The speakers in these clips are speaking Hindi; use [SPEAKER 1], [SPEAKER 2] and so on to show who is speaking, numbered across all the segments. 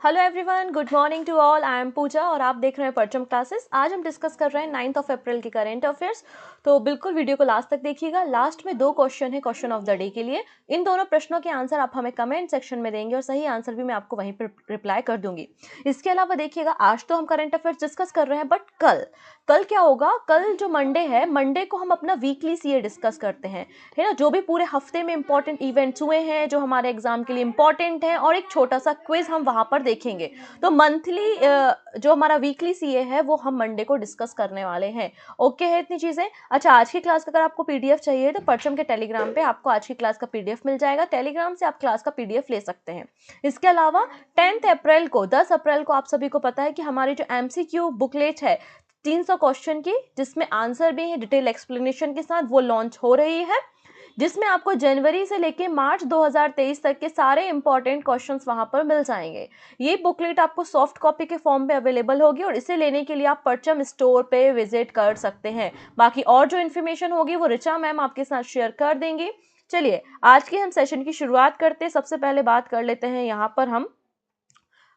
[SPEAKER 1] Hello everyone, good morning to all. I am Pooja और आप देख रहे हैं परचम क्लासेस। आज हम डिस्कस कर रहे हैं 9 अप्रैल के करेंट अफेयर्स। तो बिल्कुल वीडियो को लास्ट तक देखिएगा। लास्ट में 2 क्वेश्चन है क्वेश्चन ऑफ द डे के लिए। इन दोनों प्रश्नों के आंसर आप हमें कमेंट सेक्शन में देंगे और सही आंसर भी मैं आपको वहीं पर रिप्लाई कर दूंगी। इसके अलावा देखिएगा, आज तो हम करंट अफेयर्स डिस्कस कर रहे हैं, बट कल क्या होगा? कल जो मंडे है, मंडे को हम अपना वीकली सीए डिस्कस करते हैं, है ना। जो भी पूरे हफ्ते में इंपॉर्टेंट इवेंट्स हुए हैं, जो हमारे एग्जाम के लिए इंपॉर्टेंट हैं, और एक छोटा सा क्विज हम वहां पर देखेंगे। तो मंथली जो हमारा वीकली सीए है वो हम मंडे को डिस्कस करने वाले हैं। ओके है इतनी चीजें। अच्छा, आज की क्लास का अगर आपको पीडीएफ चाहिए तो परचम के टेलीग्राम पे आपको आज की क्लास का पीडीएफ मिल जाएगा। टेलीग्राम से आप क्लास का पीडीएफ ले सकते हैं। इसके अलावा 10 अप्रैल को आप सभी को पता है कि हमारी जो एमसीक्यू बुकलेट है 300 क्वेश्चन की, जिसमें आंसर भी है डिटेल एक्सप्लेनेशन के साथ, वो लॉन्च हो रही है, जिसमें आपको जनवरी से लेके मार्च 2023 तक के सारे इंपॉर्टेंट क्वेश्चंस वहां पर मिल जाएंगे। ये बुकलेट आपको सॉफ्ट कॉपी के फॉर्म पे अवेलेबल होगी और इसे लेने के लिए आप परचम स्टोर पे विजिट कर सकते हैं। बाकी और जो इन्फॉर्मेशन होगी वो रिचा मैम आपके साथ शेयर कर देंगी। चलिए आज के हम सेशन की शुरुआत करते हैं। सबसे पहले बात कर लेते हैं यहाँ पर हम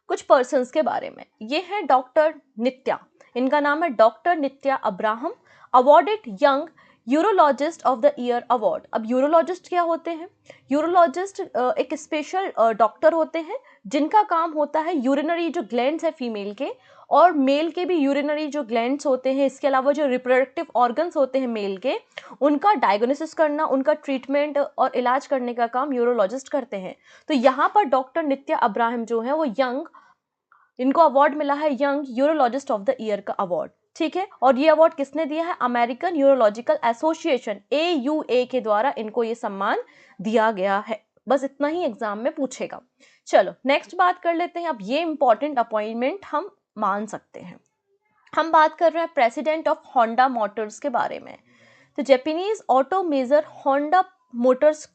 [SPEAKER 1] कुछ पर्सन्स के बारे में। ये है डॉक्टर नित्या। इनका नाम है doctor Nitya Abraham, awarded young urologist of the year award. अब यूरोलॉजिस्ट क्या होते हैं? यूरोलॉजिस्ट एक स्पेशल डॉक्टर होते हैं जिनका काम होता है यूरिनरी जो ग्लैंड्स है फीमेल के, और मेल के भी यूरिनरी जो ग्लैंड्स होते हैं, इसके अलावा जो रिप्रोडक्टिव ऑर्गन्स होते हैं मेल के, उनका डायग्नोसिस करना, उनका ट्रीटमेंट और इलाज करने का काम यूरोलॉजिस्ट करते हैं। तो यहाँ पर डॉक्टर नित्या अब्राहम जो है वो यंग, इनको अवार्ड मिला है young urologist of the year का अवार्ड। ठीक है, और ये अवार्ड किसने दिया है? अमेरिकन यूरोलॉजिकल एसोसिएशन AUA के द्वारा इनको ये सम्मान दिया गया है। बस इतना ही एग्जाम में पूछेगा। चलो नेक्स्ट बात कर लेते हैं। अब ये इंपॉर्टेंट अपॉइंटमेंट हम मान सकते हैं। हम बात कर रहे हैं प्रेसिडेंट ऑफ होंडा मोटर्स के बारे में। तो Japanese auto major Honda Motors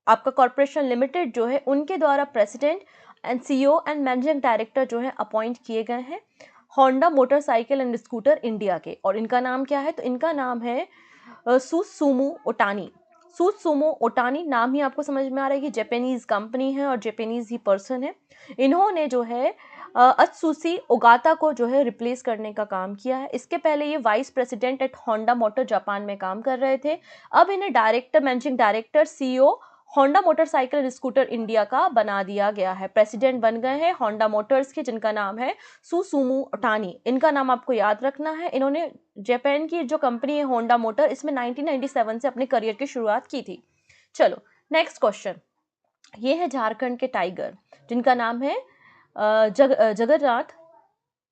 [SPEAKER 1] आपका कॉर्पोरेशन लिमिटेड जो है, उनके द्वारा president and CEO and managing director जो है अपॉइंट किए गए हैं Honda motorcycle and scooter India के। और इनका नाम क्या है? तो इनका नाम है सुसुमो ओटानी। सुसुमो ओटानी नाम ही आपको समझ में आ रहा है कि जापानीज कंपनी है और जापानीज ही पर्सन है। इन्होंने जो है अत्सुशी ओगाता को जो है रिप्लेस करने का काम किया है। इसके पहले ये vice president at Honda Motor Japan में काम कर रहे थे। अब इन्हें director, managing director, CEO Honda motorcycle and scooter India का बना दिया गया है। प्रेसिडेंट बन गए हैं होंडा मोटर्स के, जिनका नाम है सुसुमो ओटानी। इनका नाम आपको याद रखना है। इन्होंने जापान की जो कंपनी है होंडा मोटर, इसमें 1997 से अपने करियर की शुरुआत की थी। चलो नेक्स्ट क्वेश्चन। ये है झारखंड के टाइगर, जिनका नाम है जगन्नाथ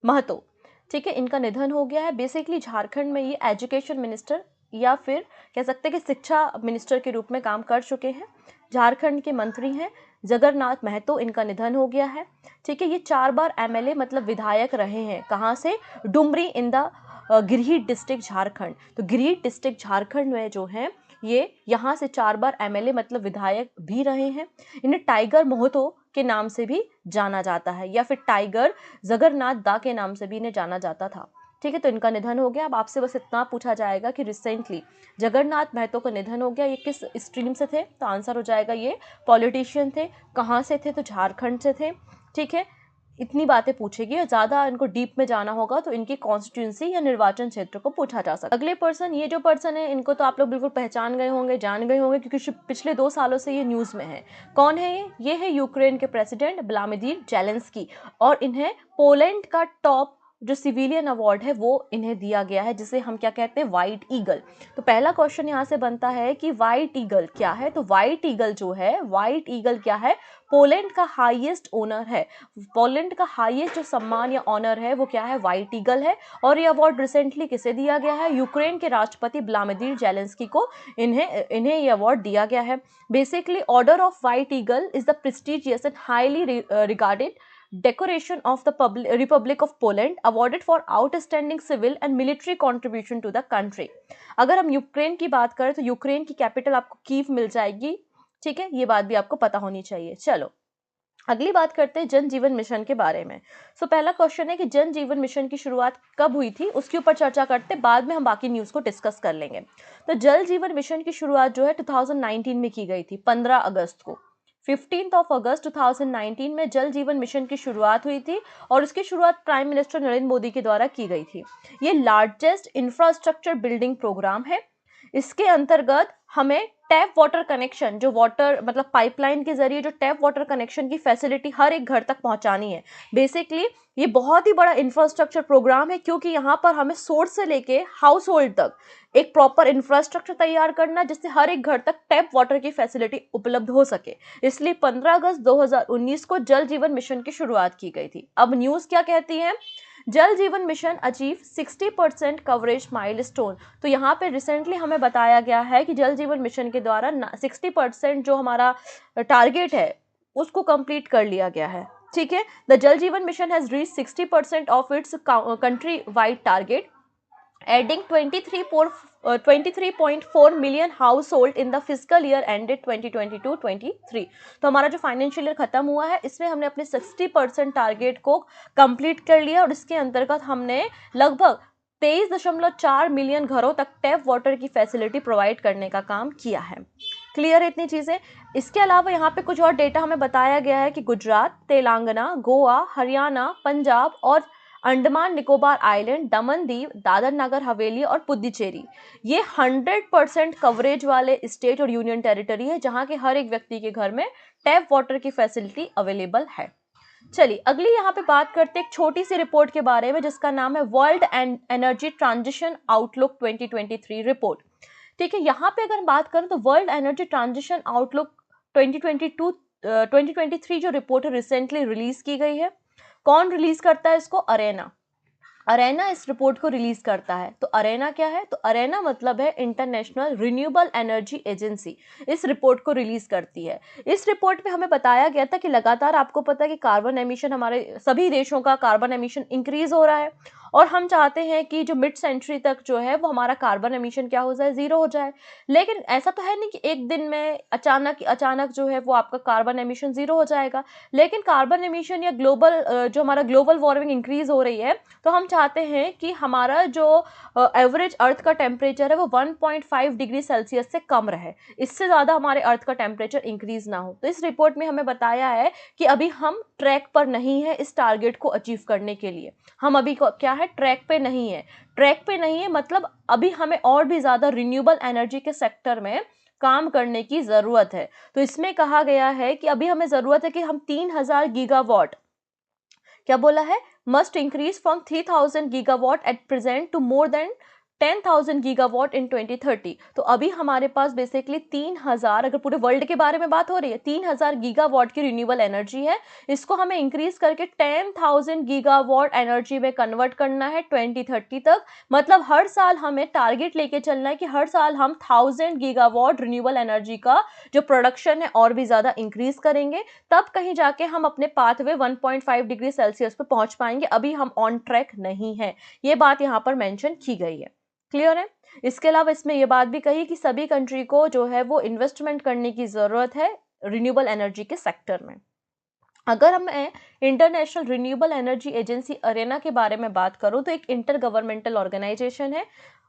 [SPEAKER 1] महतो। ठीक है, इनका निधन हो गया है। बेसिकली झारखंड में ये एजुकेशन मिनिस्टर या फिर कह सकते हैं कि शिक्षा मिनिस्टर के रूप में काम कर चुके हैं। झारखंड के मंत्री हैं जगन्नाथ महतो, इनका निधन हो गया है। ठीक है, ये 4 बार MLA मतलब विधायक रहे हैं। कहाँ से? Dumri in the Giridih district Jharkhand. तो गिरहिट डिस्ट्रिक्ट झारखंड में जो है ये यहाँ से 4 बार MLA मतलब विधायक भी रहे हैं। इन्हें टाइगर महतो के नाम से भी जाना जाता है, या फिर टाइगर जगन्नाथ दा के नाम से भी इन्हें जाना जाता था। ठीक है, तो इनका निधन हो गया। अब आपसे बस इतना पूछा जाएगा कि रिसेंटली जगन्नाथ महतो का निधन हो गया, ये किस स्ट्रीम से थे? तो आंसर हो जाएगा ये पॉलिटिशियन थे। कहाँ से थे? तो झारखंड से थे। ठीक है, इतनी बातें पूछेगी और ज़्यादा इनको डीप में जाना होगा तो इनकी कॉन्स्टिट्यूंसी या निर्वाचन क्षेत्र को पूछा जा सकता है। अगले पर्सन, ये जो पर्सन है इनको तो आप लोग बिल्कुल पहचान गए होंगे, जान गए होंगे, क्योंकि पिछले 2 सालों से ये न्यूज़ में है। कौन है ये? ये है यूक्रेन के प्रेसिडेंट व्लादिमीर जेलेंस्की, और इन्हें पोलैंड का टॉप जो सिविलियन अवार्ड है वो इन्हें दिया गया है, जिसे हम क्या कहते हैं? White eagle. तो पहला क्वेश्चन यहाँ से बनता है कि व्हाइट ईगल क्या है? तो व्हाइट ईगल जो है, व्हाइट ईगल क्या है? पोलैंड का हाईएस्ट ऑनर है। पोलैंड का हाईएस्ट जो सम्मान या ऑनर है वो क्या है? व्हाइट ईगल है। और ये अवार्ड रिसेंटली किसे दिया गया है? यूक्रेन के राष्ट्रपति व्लादिमीर जेलेंस्की को इन्हें ये अवार्ड दिया गया है। Basically order of white eagle is the prestigious and highly regarded decoration of the Republic of Poland awarded for outstanding civil and military contribution to the country। अगर हम यूक्रेन की बात करें तो यूक्रेन की कैपिटल आपको कीव मिल जाएगी। ठीक है, ये बात भी आपको पता होनी चाहिए। चलो अगली बात करते हैं जन जीवन मिशन के बारे में। पहला क्वेश्चन है कि जन जीवन मिशन की शुरुआत कब हुई थी, उसके ऊपर चर्चा करते, बाद में हम बाकी न्यूज़ को डिस्कस कर लेंगे। तो जल जीवन मिशन की शुरुआत जो है 2019 में की गई थी, 15 अगस्त को। 15 अगस्त 2019 में जल जीवन मिशन की शुरुआत हुई थी और उसकी शुरुआत प्राइम मिनिस्टर नरेंद्र मोदी के द्वारा की गई थी। ये लार्जेस्ट इंफ्रास्ट्रक्चर बिल्डिंग प्रोग्राम है। इसके अंतर्गत हमें टैप वाटर कनेक्शन, जो वाटर मतलब पाइपलाइन के जरिए जो टैप वाटर कनेक्शन की फैसिलिटी हर एक घर तक पहुंचानी है। बेसिकली ये बहुत ही बड़ा इंफ्रास्ट्रक्चर प्रोग्राम है, क्योंकि यहाँ पर हमें सोर्स से लेके हाउस होल्ड तक एक प्रॉपर इंफ्रास्ट्रक्चर तैयार करना, जिससे हर एक घर तक टैप वाटर की फैसिलिटी उपलब्ध हो सके। इसलिए 15 अगस्त 2019 को जल जीवन मिशन की शुरुआत की गई थी। अब न्यूज़ क्या कहती है? जल जीवन मिशन अचीव 60% कवरेज माइलस्टोन। तो यहाँ पे रिसेंटली हमें बताया गया है कि जल जीवन मिशन के द्वारा 60% जो हमारा टारगेट है उसको कंप्लीट कर लिया गया है। ठीक है, द जल जीवन mission has reach 60% of its country wide target, adding 23.4 million household in the fiscal year ended 2022-23। तो हमारा जो फाइनेंशियल ईयर खत्म हुआ है इसमें हमने अपने 60% टारगेट को कंप्लीट कर लिया और इसके अंतर्गत हमने लगभग 23.4 मिलियन घरों तक टैप वाटर की फैसिलिटी प्रोवाइड करने का काम किया है। क्लियर है इतनी चीज़ें? इसके अलावा यहाँ पे कुछ और डेटा हमें बताया गया है कि गुजरात, तेलंगाना, गोवा, हरियाणा, पंजाब और अंडमान निकोबार आइलैंड, दमन दीव, दादर नगर हवेली और पुडुचेरी, ये 100% कवरेज वाले स्टेट और यूनियन टेरिटरी है जहां के हर एक व्यक्ति के घर में टैप वाटर की फैसिलिटी अवेलेबल है। चलिए अगली यहाँ पे बात करते हैं एक छोटी सी रिपोर्ट के बारे में जिसका नाम है world energy transition outlook 2023 report. ठीक है, यहाँ पे अगर बात करें तो वर्ल्ड एनर्जी ट्रांजिशन आउटलुक 2023 जो रिपोर्ट है रिसेंटली रिलीज की गई है। कौन रिलीज करता है इसको? अरेना। अरेना इस रिपोर्ट को रिलीज करता है। तो अरेना क्या है? तो अरेना मतलब है इंटरनेशनल रिन्यूएबल एनर्जी एजेंसी, इस रिपोर्ट को रिलीज करती है। इस रिपोर्ट में हमें बताया गया था कि लगातार आपको पता है कि कार्बन एमिशन, हमारे सभी देशों का कार्बन एमिशन इंक्रीज हो रहा है और हम चाहते हैं कि जो मिड सेंचुरी तक जो है वो हमारा कार्बन एमिशन क्या हो जाए? जीरो हो जाए। लेकिन ऐसा तो है नहीं कि एक दिन में अचानक जो है वो आपका कार्बन एमिशन जीरो हो जाएगा। लेकिन कार्बन एमिशन या ग्लोबल जो हमारा ग्लोबल वार्मिंग इंक्रीज हो रही है, तो हम चाहते हैं कि हमारा जो एवरेज अर्थ का टेम्परेचर है वो 1.5 डिग्री सेल्सियस से कम रहे, इससे ज़्यादा हमारे अर्थ का टेम्परेचर इंक्रीज ना हो। तो इस रिपोर्ट में हमें बताया है कि अभी हम ट्रैक पर नहीं है इस टारगेट को अचीव करने के लिए। हम अभी क्या है? ट्रैक पे नहीं है। ट्रैक पे नहीं है मतलब अभी हमें और भी ज़्यादा रिन्यूएबल एनर्जी के सेक्टर में काम करने की ज़रूरत है। तो इसमें कहा गया है कि अभी हमें ज़रूरत है कि हम 3000 गीगावाट, क्या बोला है? Must increase from 3000 gigawatt at present to more than 10,000 gigawatt in 2030। तो अभी हमारे पास बेसिकली 3000, अगर पूरे वर्ल्ड के बारे में बात हो रही है, 3000 गीगावाट की रिन्यूएबल एनर्जी है। इसको हमें इंक्रीज करके 10,000 गीगावाट एनर्जी में कन्वर्ट करना है 2030 तक। मतलब हर साल हमें टारगेट लेके चलना है कि हर साल हम 1000 गीगावाट रिन्यूएबल एनर्जी का जो प्रोडक्शन है और भी ज़्यादा इंक्रीज करेंगे, तब कहीं जाके हम अपने पाथवे 1.5 डिग्री सेल्सियस पे पहुंच पाएंगे। अभी हम ऑन ट्रैक नहीं है, ये बात यहाँ पर मेंशन की गई है। क्लियर है? इसके अलावा इसमें यह बात भी कही कि सभी कंट्री को जो है वो इन्वेस्टमेंट करने की ज़रूरत है रिन्यूएबल एनर्जी के सेक्टर में। अगर मैं international renewable energy agency Arena के बारे में बात करूं तो एक इंटर गवर्नमेंटल ऑर्गेनाइजेशन है।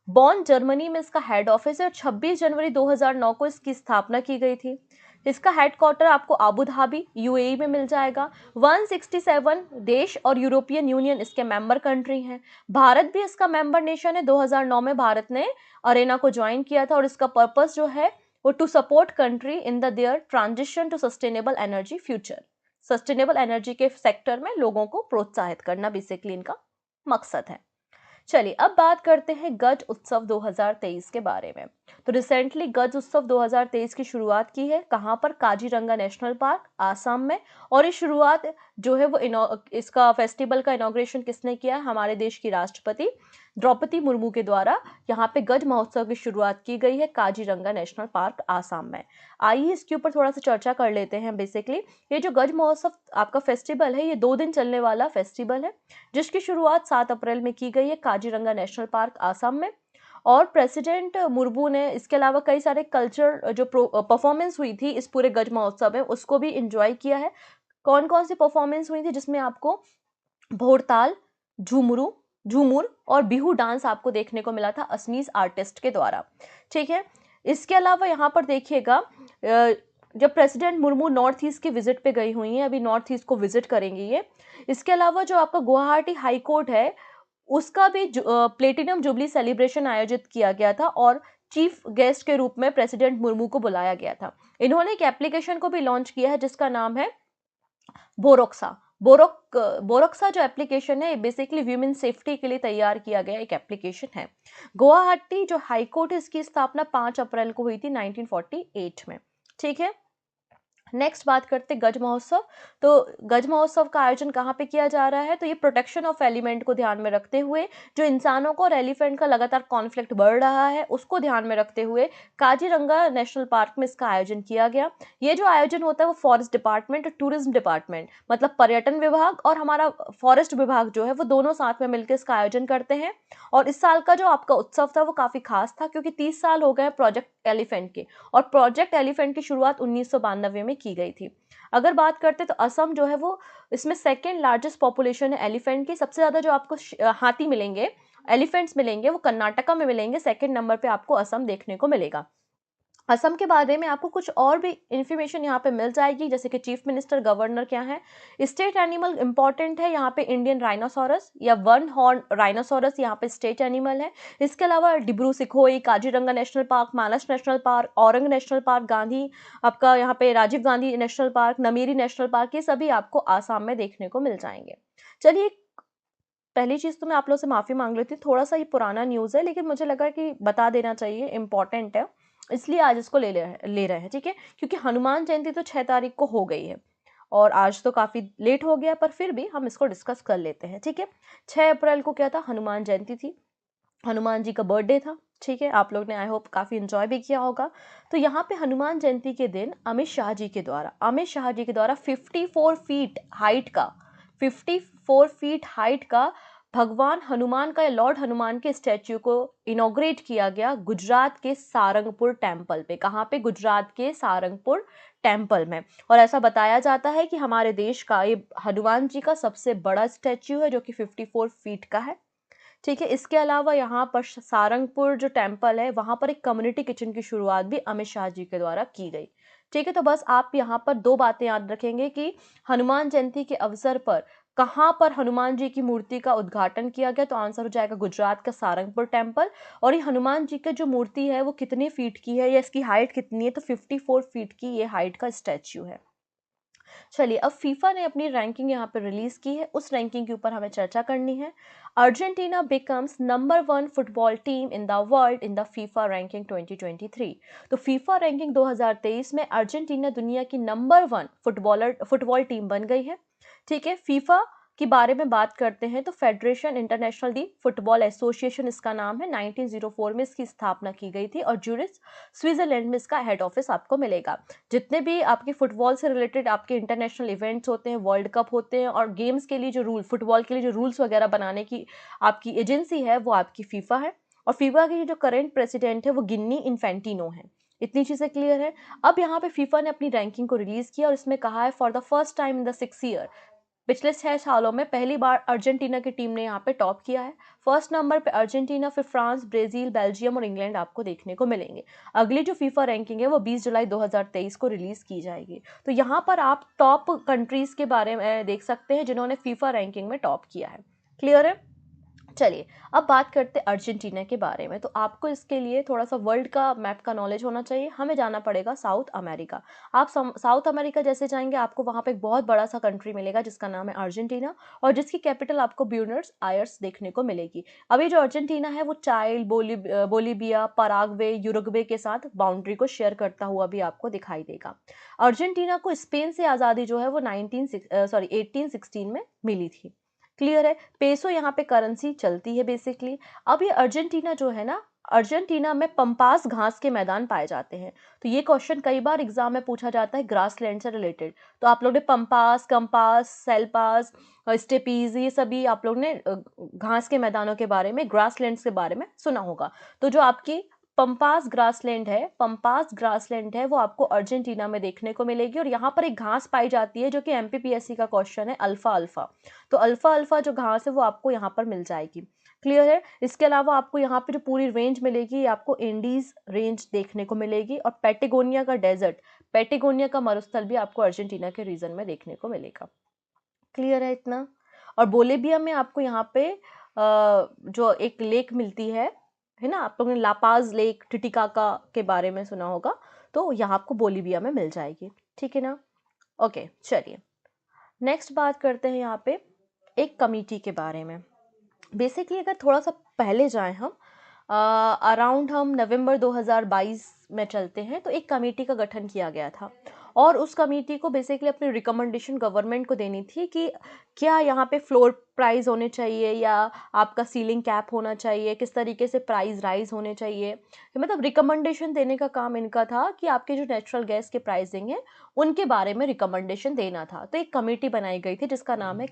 [SPEAKER 1] बॉन जर्मनी में इसका हेड ऑफिस है और 26 जनवरी 2009 को इसकी स्थापना की गई थी। इसका हेडक्वार्टर आपको आबू धाबी यूएई में मिल जाएगा। 167 देश और यूरोपियन यूनियन इसके मेंबर कंट्री हैं। भारत भी इसका मेंबर नेशन है। 2009 में भारत ने अरेना को ज्वाइन किया था और इसका पर्पस जो है वो to support country in the their transition to sustainable energy future. Sustainable energy के सेक्टर में लोगों को प्रोत्साहित करना बेसिकली इनका मकसद है। चलिए अब बात करते हैं गज उत्सव 2023 के बारे में। तो रिसेंटली गज उत्सव 2023 की शुरुआत की है। कहाँ पर? काजीरंगा नेशनल पार्क, आसाम में। और ये शुरुआत जो है वो इसका फेस्टिवल का इनॉग्रेशन किसने किया? हमारे देश की राष्ट्रपति द्रौपदी मुर्मू के द्वारा यहाँ पे गज महोत्सव की शुरुआत की गई है काजीरंगा नेशनल पार्क, आसाम में। आइए इसके ऊपर थोड़ा सा चर्चा कर लेते हैं। बेसिकली ये जो गज महोत्सव आपका फेस्टिवल है, ये 2 दिन चलने वाला फेस्टिवल है जिसकी शुरुआत 7 अप्रैल में की गई है काजीरंगा नेशनल पार्क, आसाम में। और प्रेसिडेंट मुर्मू ने इसके अलावा कई सारे कल्चर जो परफॉर्मेंस हुई थी इस पूरे गज महोत्सव में उसको भी इंजॉय किया है। कौन कौन सी परफॉर्मेंस हुई थी? जिसमें आपको भोरताल, झूमुर और बिहू डांस आपको देखने को मिला था असमीज आर्टिस्ट के द्वारा। ठीक है, इसके अलावा यहाँ पर देखिएगा जब प्रेसिडेंट मुर्मू नॉर्थ ईस्ट के विजिट पे गई हुई हैं, अभी नॉर्थ ईस्ट को विजिट करेंगी ये। इसके अलावा जो आपका गुवाहाटी हाई कोर्ट है, उसका भी प्लेटिनम जुबली सेलिब्रेशन आयोजित किया गया था और चीफ गेस्ट के रूप में प्रेसिडेंट मुर्मू को बुलाया गया था। इन्होंने एक एप्लीकेशन को भी लॉन्च किया है जिसका नाम है बोरोक्सा। बोरोक्सा जो एप्लीकेशन है बेसिकली ह्यूमन सेफ्टी के लिए तैयार किया गया एक एप्लीकेशन है। गुवाहाटी जो हाई कोर्ट है इसकी स्थापना 5 अप्रैल को हुई थी 1948 में। ठीक है, नेक्स्ट बात करते गज महोत्सव। तो गज महोत्सव का आयोजन कहाँ पे किया जा रहा है, तो ये प्रोटेक्शन ऑफ एलिमेंट को ध्यान में रखते हुए, जो इंसानों को और एलिफेंट का लगातार कॉन्फ्लिक्ट बढ़ रहा है उसको ध्यान में रखते हुए काजीरंगा नेशनल पार्क में इसका आयोजन किया गया। ये जो आयोजन होता है वो फॉरेस्ट डिपार्टमेंट और टूरिज्म डिपार्टमेंट, मतलब पर्यटन विभाग और हमारा फॉरेस्ट विभाग जो है वो दोनों साथ में मिलकर इसका आयोजन करते हैं। और इस साल का जो आपका उत्सव था वो काफी खास था क्योंकि 30 साल हो गए प्रोजेक्ट एलिफेंट के, और प्रोजेक्ट एलिफेंट की शुरुआत 1992 में की गई थी। अगर बात करते तो असम जो है वो इसमें सेकेंड लार्जेस्ट पॉपुलेशन है एलिफेंट की। सबसे ज्यादा जो आपको हाथी मिलेंगे, एलिफेंट्स मिलेंगे, वो कर्नाटका में मिलेंगे। सेकेंड नंबर पे आपको असम देखने को मिलेगा। असम के बारे में आपको कुछ और भी इंफॉर्मेशन यहाँ पे मिल जाएगी, जैसे कि चीफ मिनिस्टर, गवर्नर क्या है। स्टेट एनिमल इंपॉर्टेंट है यहाँ पे इंडियन राइनोसोरस या वन हॉर्न राइनोसोरस यहाँ पे स्टेट एनिमल है। इसके अलावा Dibru Saikhowa, Kaziranga national park, Manas national park, Orang national park, Gandhi आपका यहाँ पे Rajiv Gandhi national park, Nameri national park, ये सभी आपको आसाम में देखने को मिल जाएंगे। चलिए, पहली चीज तो मैं आप लोगों से माफी मांग लेती हूँ, थोड़ा सा ये पुराना न्यूज है लेकिन मुझे लगा कि बता देना चाहिए, इंपॉर्टेंट है, इसलिए आज इसको ले रहे हैं। ठीक है, क्योंकि हनुमान जयंती तो 6 तारीख को हो गई है और आज तो काफी लेट हो गया, पर फिर भी हम इसको डिस्कस कर लेते हैं। ठीक है, 6 अप्रैल को क्या था, हनुमान जयंती थी, हनुमान जी का बर्थडे था। ठीक है, आप लोग ने आई होप काफी इंजॉय भी किया होगा। तो यहाँ पे हनुमान जयंती के दिन अमित शाह जी के द्वारा 54 फीट हाइट का 54 फीट हाइट का भगवान हनुमान का या लॉर्ड हनुमान के स्टैच्यू को इनॉग्रेट किया गया गुजरात के सारंगपुर टेम्पल पे। कहाँ पे, गुजरात के सारंगपुर टेम्पल में। और ऐसा बताया जाता है कि हमारे देश का ये हनुमान जी का सबसे बड़ा स्टैच्यू है जो कि 54 फीट का है। ठीक है, इसके अलावा यहाँ पर सारंगपुर जो टेम्पल है वहां पर एक कम्युनिटी किचन की शुरुआत भी अमित शाह जी के द्वारा की गई। ठीक है, तो बस आप यहाँ पर 2 बातें याद रखेंगे कि हनुमान जयंती के अवसर पर कहाँ पर हनुमान जी की मूर्ति का उद्घाटन किया गया, तो आंसर हो जाएगा गुजरात का सारंगपुर टेम्पल। और ये हनुमान जी की जो मूर्ति है वो कितने फीट की है या इसकी हाइट कितनी है, तो 54 फीट की ये हाइट का स्टैच्यू है। चलिए, अब फीफा ने अपनी रैंकिंग यहाँ पे रिलीज की है, उस रैंकिंग के ऊपर हमें चर्चा करनी है। Argentina becomes number 1 football team in the world in the FIFA ranking 2023। तो फीफा रैंकिंग 2023 में अर्जेंटीना दुनिया की नंबर 1 फुटबॉल टीम बन गई है। ठीक है, फीफा के बारे में बात करते हैं तो फेडरेशन इंटरनेशनल दी फुटबॉल एसोसिएशन इसका नाम है। 1904 में इसकी स्थापना की गई थी और ज्यूरिच स्विट्जरलैंड में इसका हेड ऑफिस आपको मिलेगा। जितने भी आपके फुटबॉल से रिलेटेड आपके इंटरनेशनल इवेंट्स होते हैं, वर्ल्ड कप होते हैं और गेम्स के लिए जो रूल, फुटबॉल के लिए जो रूल्स वगैरह बनाने की आपकी एजेंसी है वो आपकी फीफा है। और फीफा की जो करंट प्रेसिडेंट है वो गिन्नी इन्फेंटिनो है। इतनी चीजें क्लियर है। अब यहाँ पे फीफा ने अपनी रैंकिंग को रिलीज किया और इसमें कहा है for the first time in the 6 year, पिछले 6 सालों में पहली बार अर्जेंटीना की टीम ने यहाँ पे टॉप किया है। फर्स्ट नंबर पे अर्जेंटीना, फिर फ्रांस, ब्राजील, बेल्जियम और इंग्लैंड आपको देखने को मिलेंगे। अगली जो फीफा रैंकिंग है वो 20 जुलाई 2023 को रिलीज की जाएगी। तो यहाँ पर आप टॉप कंट्रीज के बारे में देख सकते हैं जिन्होंने फीफा रैंकिंग में टॉप किया है। क्लियर है। चलिए, अब बात करते हैं अर्जेंटीना के बारे में। तो आपको इसके लिए थोड़ा सा वर्ल्ड का मैप का नॉलेज होना चाहिए। हमें जाना पड़ेगा साउथ अमेरिका। आप साउथ अमेरिका जैसे जाएंगे आपको वहाँ पे एक बहुत बड़ा सा कंट्री मिलेगा जिसका नाम है अर्जेंटीना और जिसकी कैपिटल आपको ब्यूनस आयर्स देखने को मिलेगी। अभी जो अर्जेंटीना है वो चाइल, बोलीविया, पराग्वे, यूरुग्वे के साथ बाउंड्री को शेयर करता हुआ भी आपको दिखाई देगा। अर्जेंटीना को स्पेन से आज़ादी जो है वो 1816 में मिली थी। क्लियर है। पेसो यहाँ पे करेंसी चलती है बेसिकली। अब ये अर्जेंटीना जो है ना, अर्जेंटीना में पंपास घास के मैदान पाए जाते हैं। तो ये क्वेश्चन कई बार एग्जाम में पूछा जाता है ग्रासलैंड से रिलेटेड। तो आप लोग ने पंपास, कंपास, सेल्पास, स्टेपीज, ये सभी आप लोग ने घास के मैदानों के बारे में, ग्रासलैंड्स के बारे में सुना होगा। तो जो आपकी पंपास ग्रासलैंड है वो आपको अर्जेंटीना में देखने को मिलेगी। और यहाँ पर एक घास पाई जाती है जो कि एमपीपीएससी का क्वेश्चन है, अल्फा अल्फा। तो अल्फा अल्फा जो घास है वो आपको यहाँ पर मिल जाएगी। क्लियर है। इसके अलावा आपको यहाँ पे जो पूरी रेंज मिलेगी आपको इंडीज रेंज देखने को मिलेगी और पैटागोनिया का डेजर्ट, पैटेगोनिया का मरुस्थल भी आपको अर्जेंटीना के रीजन में देखने को मिलेगा। क्लियर है इतना? और बोलिविया में आपको यहाँ पे जो एक लेक मिलती है ना, आप लोगों ने लापाज लेक टिटिकाका के बारे में सुना होगा, तो यहाँ आपको बोलिविया में मिल जाएगी। ठीक है ना? ओके, चलिए नेक्स्ट बात करते हैं यहाँ पे एक कमिटी के बारे में। बेसिकली अगर थोड़ा सा पहले जाएं हम, अराउंड हम नवंबर 2022 में चलते हैं, तो एक कमेटी का गठन किया गया था और उस कमेटी को बेसिकली अपनी रिकमेंडेशन गवर्नमेंट को देनी थी कि क्या यहाँ पे फ्लोर प्राइस होने चाहिए या आपका सीलिंग कैप होना चाहिए, किस तरीके से प्राइस राइज होने चाहिए। मतलब रिकमेंडेशन देने का काम इनका था कि आपके जो नेचुरल गैस के प्राइसिंग है उनके बारे में रिकमेंडेशन देना था। तो एक कमेटी बनाई गई थी जिसका नाम है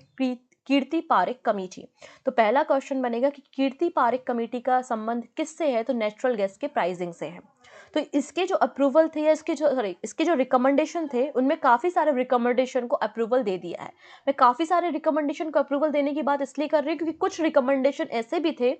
[SPEAKER 1] कीर्ति पारेख कमेटी। तो पहला क्वेश्चन बनेगा कि कीर्ति पारेख कमेटी का संबंध किससे है? तो नेचुरल गैस के प्राइसिंग से है। तो इसके जो अप्रूवल थे या इसके जो रिकमेंडेशन थे, उनमें काफ़ी सारे रिकमेंडेशन को अप्रूवल दे दिया है। मैं काफ़ी सारे रिकमेंडेशन को अप्रूवल देने की बात इसलिए कर रही हूँ क्योंकि कुछ रिकमेंडेशन ऐसे भी थे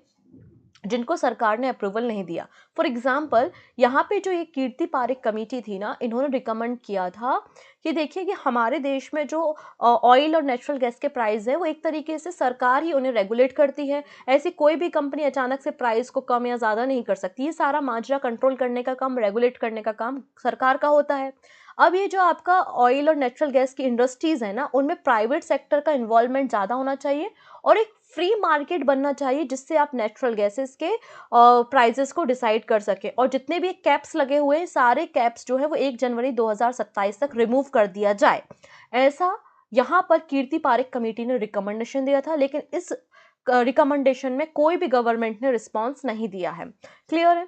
[SPEAKER 1] जिनको सरकार ने अप्रूवल नहीं दिया। फॉर एग्जाम्पल यहाँ पे जो ये कीर्ति पारेख कमेटी थी ना, इन्होंने रिकमेंड किया था कि देखिए कि हमारे देश में जो ऑयल और नेचुरल गैस के प्राइस है वो एक तरीके से सरकार ही उन्हें रेगुलेट करती है। ऐसी कोई भी कंपनी अचानक से प्राइस को कम या ज़्यादा नहीं कर सकती। ये सारा माजरा कंट्रोल करने का काम, रेगुलेट करने का काम सरकार का होता है। अब ये जो आपका ऑयल और नेचुरल गैस की इंडस्ट्रीज़ है ना, उनमें प्राइवेट सेक्टर का इन्वॉल्वमेंट ज़्यादा होना चाहिए और एक फ्री मार्केट बनना चाहिए जिससे आप नेचुरल गैसेस के प्राइसेस को डिसाइड कर सके। और जितने भी कैप्स लगे हुए हैं, सारे कैप्स जो है वो 1 जनवरी 2027 तक रिमूव कर दिया जाए, ऐसा यहाँ पर कीर्ति पारेख कमेटी ने रिकमेंडेशन दिया था। लेकिन इस रिकमेंडेशन में कोई भी गवर्नमेंट ने रिस्पॉन्स नहीं दिया है। क्लियर है?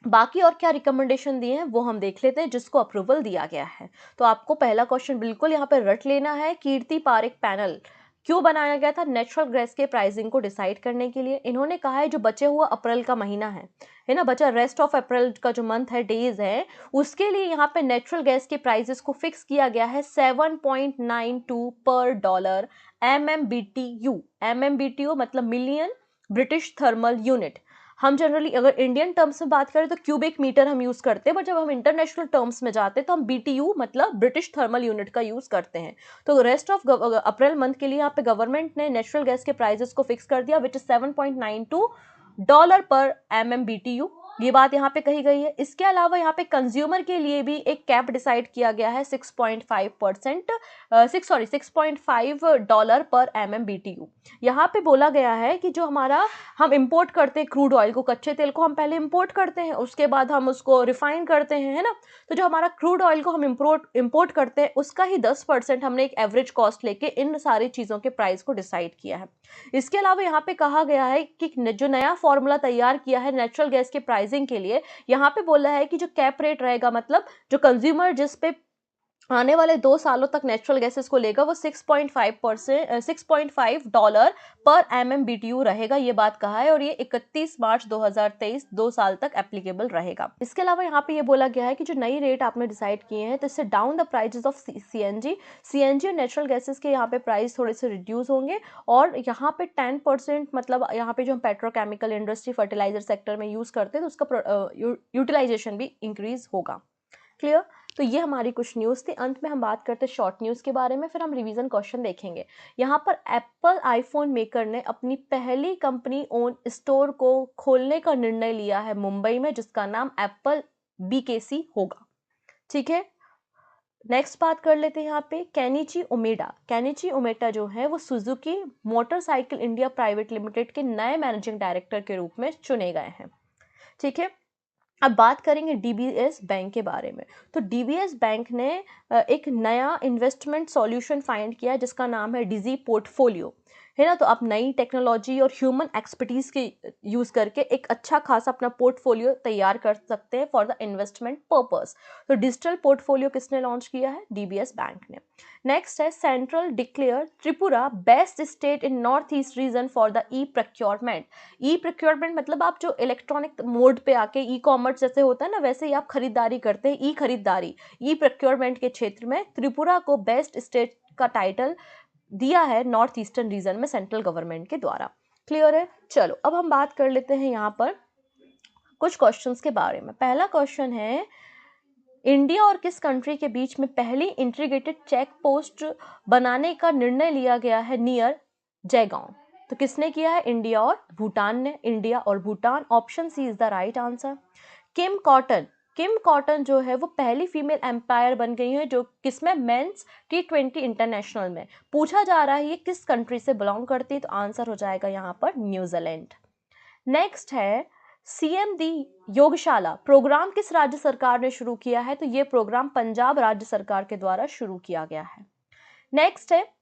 [SPEAKER 1] बाकी और क्या रिकमेंडेशन दिए हैं वो हम देख लेते हैं जिसको अप्रूवल दिया गया है। तो आपको पहला क्वेश्चन बिल्कुल यहाँ पे रट लेना है। कीर्ति पारेख पैनल क्यों बनाया गया था? नेचुरल गैस के प्राइसिंग को डिसाइड करने के लिए। इन्होंने कहा है जो बचे हुआ अप्रैल का महीना है ना, बचा रेस्ट ऑफ अप्रैल का जो मंथ है, डेज है, उसके लिए यहाँ पे नेचुरल गैस के प्राइसेस को फिक्स किया गया है 7.92 पर डॉलर MMBTU। MMBTU मतलब मिलियन ब्रिटिश थर्मल यूनिट। हम जनरली अगर इंडियन टर्म्स में बात करें तो क्यूबिक मीटर हम यूज़ करते हैं, बट जब हम इंटरनेशनल टर्म्स में जाते हैं तो हम BTU मतलब ब्रिटिश थर्मल यूनिट का यूज़ करते हैं। तो रेस्ट ऑफ अप्रैल मंथ के लिए यहाँ पे गवर्नमेंट ने नेचुरल गैस के प्राइसेस को फिक्स कर दिया विच इज $7.92 पर MMBTU। ये बात यहाँ पे कही गई है। इसके अलावा यहाँ पे कंज्यूमर के लिए भी एक कैप डिसाइड किया गया है 6.5 डॉलर पर MMBTU। यहाँ पे बोला गया है कि जो हमारा हम इंपोर्ट करते हैं क्रूड ऑयल को, कच्चे तेल को हम पहले इंपोर्ट करते हैं, उसके बाद हम उसको रिफाइन करते हैं, है ना। तो जो हमारा क्रूड ऑयल को हम इंपोर्ट करते हैं उसका ही 10% हमने एक एवरेज कॉस्ट लेके इन सारी चीज़ों के प्राइस को डिसाइड किया है। इसके अलावा यहाँ पे कहा गया है कि जो नया फॉर्मूला तैयार किया है नेचुरल गैस के प्राइसिंग के लिए, यहाँ पे बोला है कि जो कैप रेट रहेगा, मतलब जो कंज्यूमर जिस पे आने वाले 2 सालों तक नेचुरल गैसेस को लेगा, वो 6.5 डॉलर पर MMBTU रहेगा। ये बात कहा है और ये 31 मार्च 2023 2 साल तक एप्लीकेबल रहेगा। इसके अलावा यहाँ पे ये बोला गया है कि जो नई रेट आपने डिसाइड किए हैं तो इससे down the prices of CNG और नेचुरल गैसेस के यहाँ पे प्राइस थोड़े से रिड्यूस होंगे और यहाँ पे 10% मतलब यहाँ पे जो हम पेट्रोकेमिकल इंडस्ट्री, फर्टिलाइजर सेक्टर में यूज़ करते हैं तो उसका यूटिलाइजेशन भी इंक्रीज होगा। क्लियर? तो ये हमारी कुछ न्यूज़ थी। अंत में हम बात करते हैं शॉर्ट न्यूज़ के बारे में, फिर हम रिवीजन क्वेश्चन देखेंगे। यहाँ पर एप्पल आईफोन मेकर ने अपनी पहली कंपनी ओन स्टोर को खोलने का निर्णय लिया है मुंबई में, जिसका नाम एप्पल BKC होगा। ठीक है, नेक्स्ट बात कर लेते हैं यहाँ पे केनिची उमेटा जो है वो Suzuki motorcycle India private limited के नए मैनेजिंग डायरेक्टर के रूप में चुने गए हैं। ठीक है, अब बात करेंगे DBS बैंक के बारे में। तो DBS बैंक ने एक नया इन्वेस्टमेंट सॉल्यूशन फाइंड किया जिसका नाम है डिजी पोर्टफोलियो, है ना। तो आप नई टेक्नोलॉजी और ह्यूमन एक्सपर्टीज के यूज़ करके एक अच्छा खासा अपना पोर्टफोलियो तैयार कर सकते हैं फॉर द इन्वेस्टमेंट पर्पस। तो डिजिटल पोर्टफोलियो किसने लॉन्च किया है? DBS बैंक ने। नेक्स्ट है central declare Tripura best state in north east region for the e-procurement. E-procurement मतलब आप जो इलेक्ट्रॉनिक मोड पे आके ई-कॉमर्स जैसे होता है ना, वैसे ही आप खरीदारी करते हैं, ई-खरीदारी। ई-प्रोक्योरमेंट के क्षेत्र में त्रिपुरा को बेस्ट स्टेट का टाइटल दिया है नॉर्थ ईस्टर्न रीजन में सेंट्रल गवर्नमेंट के द्वारा। क्लियर है? चलो अब हम बात कर लेते हैं यहाँ पर कुछ क्वेश्चंस के बारे में। पहला क्वेश्चन है इंडिया और किस कंट्री के बीच में पहली इंटीग्रेटेड चेक पोस्ट बनाने का निर्णय लिया गया है नियर जयगांव? तो किसने किया है? इंडिया और भूटान ने। इंडिया और Bhutan, option C is the right answer. Kim Cotton जो है वो पहली फीमेल एम्पायर बन गई है, जो किसमें? मेंस T20 इंटरनेशनल में। पूछा जा रहा है ये किस कंट्री से बिलोंग करती है, तो आंसर हो जाएगा यहाँ पर न्यूजीलैंड। नेक्स्ट है सीएम दी योगशाला प्रोग्राम किस राज्य सरकार ने शुरू किया है? तो ये प्रोग्राम पंजाब राज्य सरकार के द्वारा शुरू किया गया है। नेक्स्ट है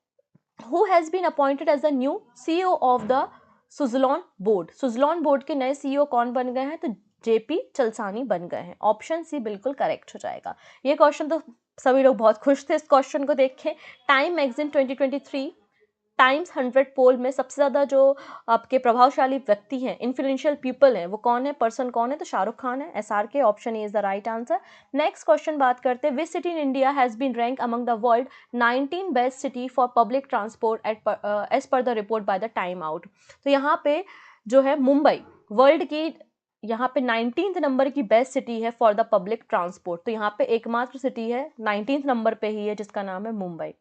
[SPEAKER 1] who has been appointed as the new CEO of the Suzlon board? Suzlon board के नए CEO कौन बन गए हैं? तो JP चलसानी बन गए हैं। ऑप्शन सी बिल्कुल करेक्ट हो जाएगा। ये क्वेश्चन तो सभी लोग बहुत खुश थे इस क्वेश्चन को देख के। टाइम मैगजीन 2023 टाइम्स 100 पोल में सबसे ज़्यादा जो आपके प्रभावशाली व्यक्ति हैं, इन्फ्लुएंशियल पीपल हैं, वो कौन है, पर्सन कौन है? तो शाहरुख खान है। SRK, option A is the right answer. Next question बात करते हैं, which city in India has been rank among the world 19 best city for public transport as per the report by the Time Out? तो यहाँ पे जो है मुंबई वर्ल्ड की यहाँ पे 19th नंबर की बेस्ट सिटी है फॉर द पब्लिक ट्रांसपोर्ट। तो यहाँ पे एकमात्र सिटी है 19th नंबर पे ही है जिसका नाम है मुंबई।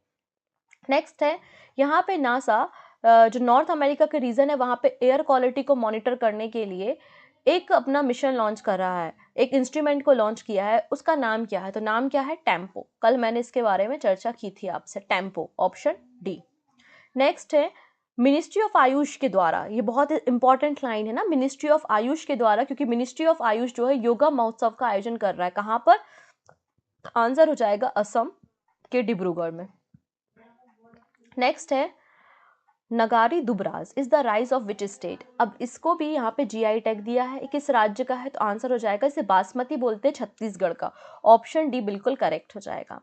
[SPEAKER 1] नेक्स्ट है यहाँ पे नासा जो नॉर्थ अमेरिका के रीजन है वहाँ पे एयर क्वालिटी को मॉनिटर करने के लिए एक अपना मिशन लॉन्च कर रहा है, एक इंस्ट्रूमेंट को लॉन्च किया है। उसका नाम क्या है? तो नाम क्या है? टेम्पो। कल मैंने इसके बारे में चर्चा की थी आपसे। Tempo, option D. नेक्स्ट है मिनिस्ट्री ऑफ आयुष के द्वारा, ये बहुत इंपॉर्टेंट लाइन है ना, मिनिस्ट्री ऑफ आयुष के द्वारा, क्योंकि मिनिस्ट्री ऑफ आयुष जो है योगा महोत्सव का आयोजन कर रहा है। कहाँ पर? आंसर हो जाएगा असम के डिब्रूगढ़ में। नेक्स्ट है Nagri Dubraj is the rice of which state? अब इसको भी यहाँ पे GI टैग दिया है, किस राज्य का है? तो आंसर हो जाएगा, इसे बासमती बोलते हैं, छत्तीसगढ़ का। ऑप्शन डी बिल्कुल करेक्ट हो जाएगा।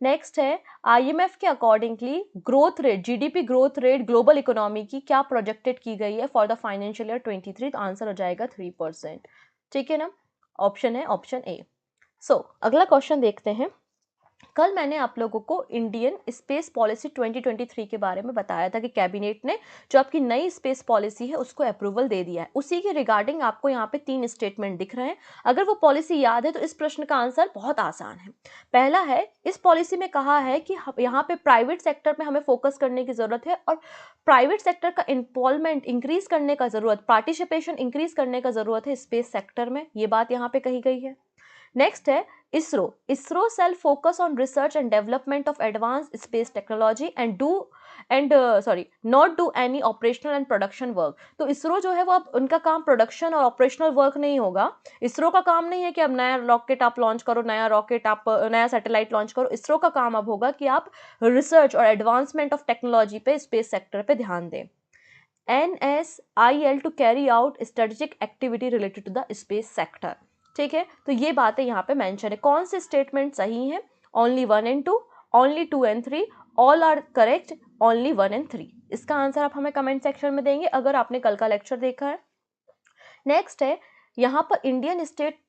[SPEAKER 1] नेक्स्ट है IMF के accordingly growth rate, GDP growth rate global economy की क्या प्रोजेक्टेड की गई है फॉर द फाइनेंशियल ईयर 23? तो आंसर हो जाएगा 3%। ठीक है ना, ऑप्शन है ऑप्शन ए। अगला क्वेश्चन देखते हैं। कल मैंने आप लोगों को इंडियन स्पेस पॉलिसी 2023 के बारे में बताया था कि कैबिनेट ने जो आपकी नई स्पेस पॉलिसी है उसको अप्रूवल दे दिया है। उसी के रिगार्डिंग आपको यहाँ पे 3 स्टेटमेंट दिख रहे हैं। अगर वो पॉलिसी याद है तो इस प्रश्न का आंसर बहुत आसान है। पहला है, इस पॉलिसी में कहा है कि यहाँ पे प्राइवेट सेक्टर में हमें फोकस करने की जरूरत है और प्राइवेट सेक्टर का इन्वॉल्वमेंट इंक्रीज करने का जरूरत, पार्टिसिपेशन इंक्रीज करने का जरूरत है स्पेस सेक्टर में। ये बात यहाँ पे कही गई है। नेक्स्ट है ISRO shall focus on research and development of advance space technology and not do any operational and production work. तो इसरो जो है वो अब उनका काम प्रोडक्शन और ऑपरेशनल वर्क नहीं होगा। इसरो का काम नहीं है कि अब नया रॉकेट आप लॉन्च करो, नया सैटेलाइट लॉन्च करो। इसरो का काम अब होगा कि आप रिसर्च और एडवांसमेंट ऑफ टेक्नोलॉजी पे, स्पेस सेक्टर पे ध्यान दें। NSIL to carry out strategic activity related to the space sector. ठीक है, तो ये बातें यहाँ पे मेंशन है। कौन से स्टेटमेंट सही हैं? Only 1 and 2, only 2 and 3, all are correct, only 1 and 3। इसका आंसर आप हमें कमेंट सेक्शन में देंगे अगर आपने कल का लेक्चर देखा है। नेक्स्ट है यहाँ पर Indian state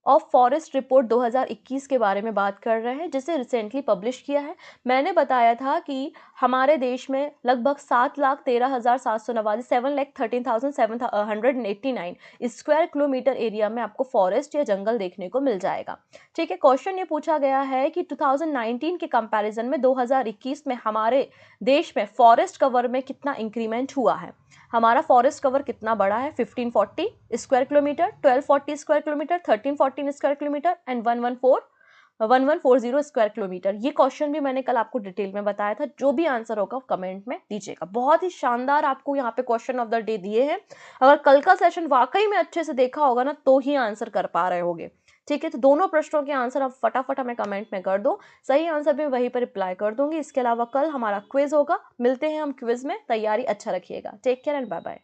[SPEAKER 1] of forest report 2021 के बारे में बात कर रहे हैं, जिसे रिसेंटली पब्लिश किया है। मैंने बताया था कि हमारे देश में लगभग 7,13,789 7,13,789 स्क्वायर किलोमीटर एरिया में आपको फॉरेस्ट या जंगल देखने को मिल जाएगा। ठीक है, क्वेश्चन ये पूछा गया है कि 2019 के कंपैरिजन में 2021 में हमारे देश में फॉरेस्ट कवर में कितना इंक्रीमेंट हुआ है। हमारा फॉरेस्ट कवर कितना बड़ा है? 1540 square kilometre, 1240 square kilometre, 1314 square kilometre and 1140 square kilometre. ये क्वेश्चन भी मैंने कल आपको डिटेल में बताया था। जो भी आंसर होगा कमेंट में दीजिएगा। बहुत ही शानदार आपको यहाँ पे क्वेश्चन ऑफ द डे दिए हैं। अगर कल का सेशन वाकई में अच्छे से देखा होगा ना तो ही आंसर कर पा रहे होगे। ठीक है, तो दोनों प्रश्नों के आंसर आप फटाफट हमें कमेंट में कर दो। सही आंसर भी वहीं पर रिप्लाई कर दूंगी। इसके अलावा कल हमारा क्विज होगा। मिलते हैं हम क्विज में। तैयारी अच्छा रखिएगा। Take care and bye bye.